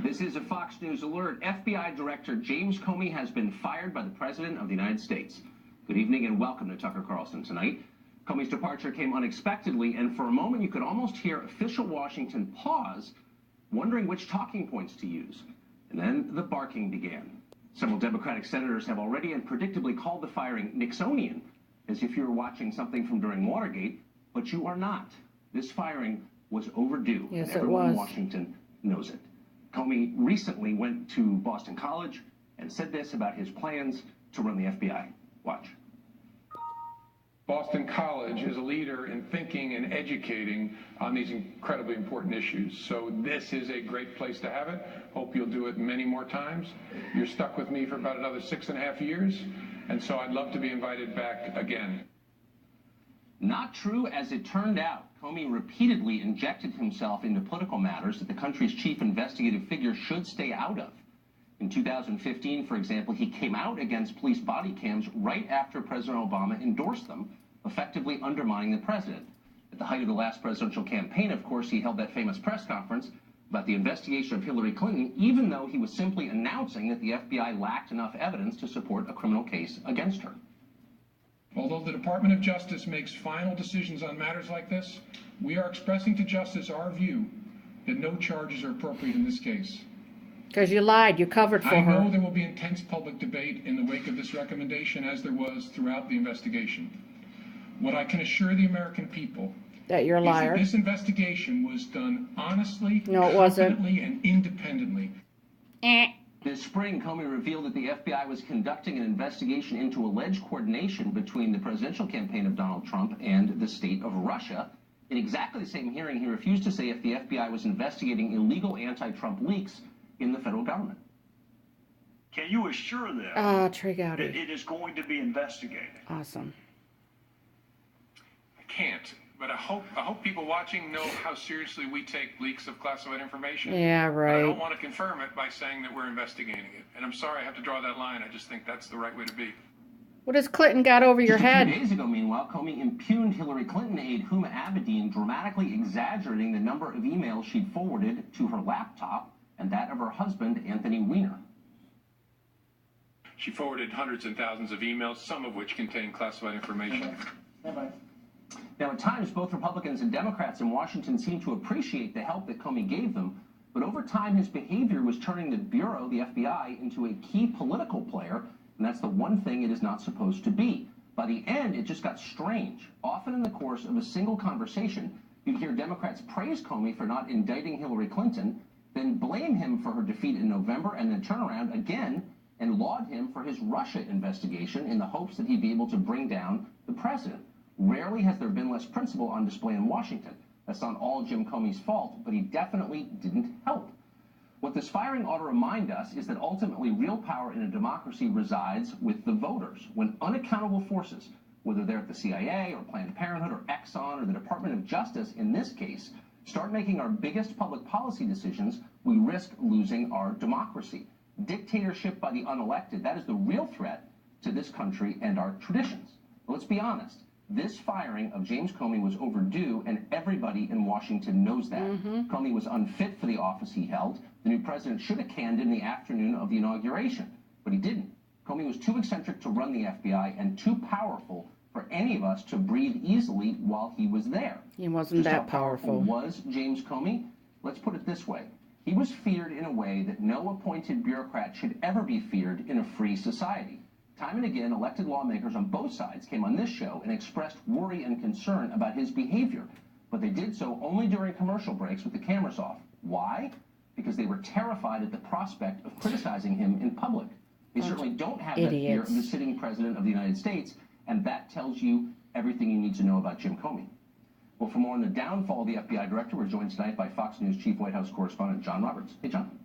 This is a Fox News alert. FBI Director James Comey has been fired by the President of the United States. Good evening and welcome to Tucker Carlson tonight. Comey's departure came unexpectedly, and for a moment you could almost hear official Washington pause, wondering which talking points to use. And then the barking began. Several Democratic senators have already and predictably called the firing Nixonian, as if you were watching something from during Watergate, but you are not. This firing was overdue, yes, and everyone in Washington knows it. Comey recently went to Boston College and said this about his plans to run the FBI. Watch. Boston College is a leader in thinking and educating on these incredibly important issues. So this is a great place to have it. Hope you'll do it many more times. You're stuck with me for about another 6.5 years, and so I'd love to be invited back again. Not true, as it turned out. Comey repeatedly injected himself into political matters that the country's chief investigative figure should stay out of. In 2015, for example, he came out against police body cams right after President Obama endorsed them, effectively undermining the president. At the height of the last presidential campaign, of course, he held that famous press conference about the investigation of Hillary Clinton, even though he was simply announcing that the FBI lacked enough evidence to support a criminal case against her. Although the Department of Justice makes final decisions on matters like this, we are expressing to Justice our view that no charges are appropriate in this case. Because you lied, you covered for her. I know there will be intense public debate in the wake of this recommendation, as there was throughout the investigation. What I can assure the American people that you're a liar. Is that this investigation was done honestly, no, it wasn't. confidently, and independently. This spring, Comey revealed that the FBI was conducting an investigation into alleged coordination between the presidential campaign of Donald Trump and the state of Russia. In exactly the same hearing, he refused to say if the FBI was investigating illegal anti-Trump leaks in the federal government. Can you assure them that it is going to be investigated? Awesome. I can't, but I hope people watching know how seriously we take leaks of classified information. Yeah, right. I don't want to confirm it by saying that we're investigating it. And I'm sorry I have to draw that line. I just think that's the right way to be. What has Clinton got over your head? 2 days ago, meanwhile, Comey impugned Hillary Clinton aide Huma Abedin, dramatically exaggerating the number of emails she'd forwarded to her laptop and that of her husband, Anthony Weiner. She forwarded hundreds and thousands of emails, some of which contain classified information. Bye-bye. Now, at times, both Republicans and Democrats in Washington seemed to appreciate the help that Comey gave them, but over time his behavior was turning the Bureau, the FBI, into a key political player, and that's the one thing it is not supposed to be. By the end, it just got strange. Often in the course of a single conversation, you'd hear Democrats praise Comey for not indicting Hillary Clinton, then blame him for her defeat in November, and then turn around again and laud him for his Russia investigation in the hopes that he'd be able to bring down the president. Rarely has there been less principle on display in Washington. That's not all Jim Comey's fault, but he definitely didn't help. What this firing ought to remind us is that ultimately real power in a democracy resides with the voters. When unaccountable forces, whether they're at the CIA or Planned Parenthood or Exxon or the Department of Justice in this case, start making our biggest public policy decisions, we risk losing our democracy. Dictatorship by the unelected, that is the real threat to this country and our traditions. Let's be honest. This firing of James Comey was overdue, and everybody in Washington knows that. Comey was unfit for the office he held. The new president should have canned in the afternoon of the inauguration, but he didn't. Comey was too eccentric to run the FBI and too powerful for any of us to breathe easily while he was there. He wasn't Just that how powerful. powerful. Was James Comey? Let's put it this way. He was feared in a way that no appointed bureaucrat should ever be feared in a free society. Time and again, elected lawmakers on both sides came on this show and expressed worry and concern about his behavior, but they did so only during commercial breaks with the cameras off. Why? Because they were terrified at the prospect of criticizing him in public. They certainly don't have that fear of the sitting president of the United States, and that tells you everything you need to know about Jim Comey. Well, for more on the downfall of the FBI director, we're joined tonight by Fox News Chief White House correspondent John Roberts. Hey, John.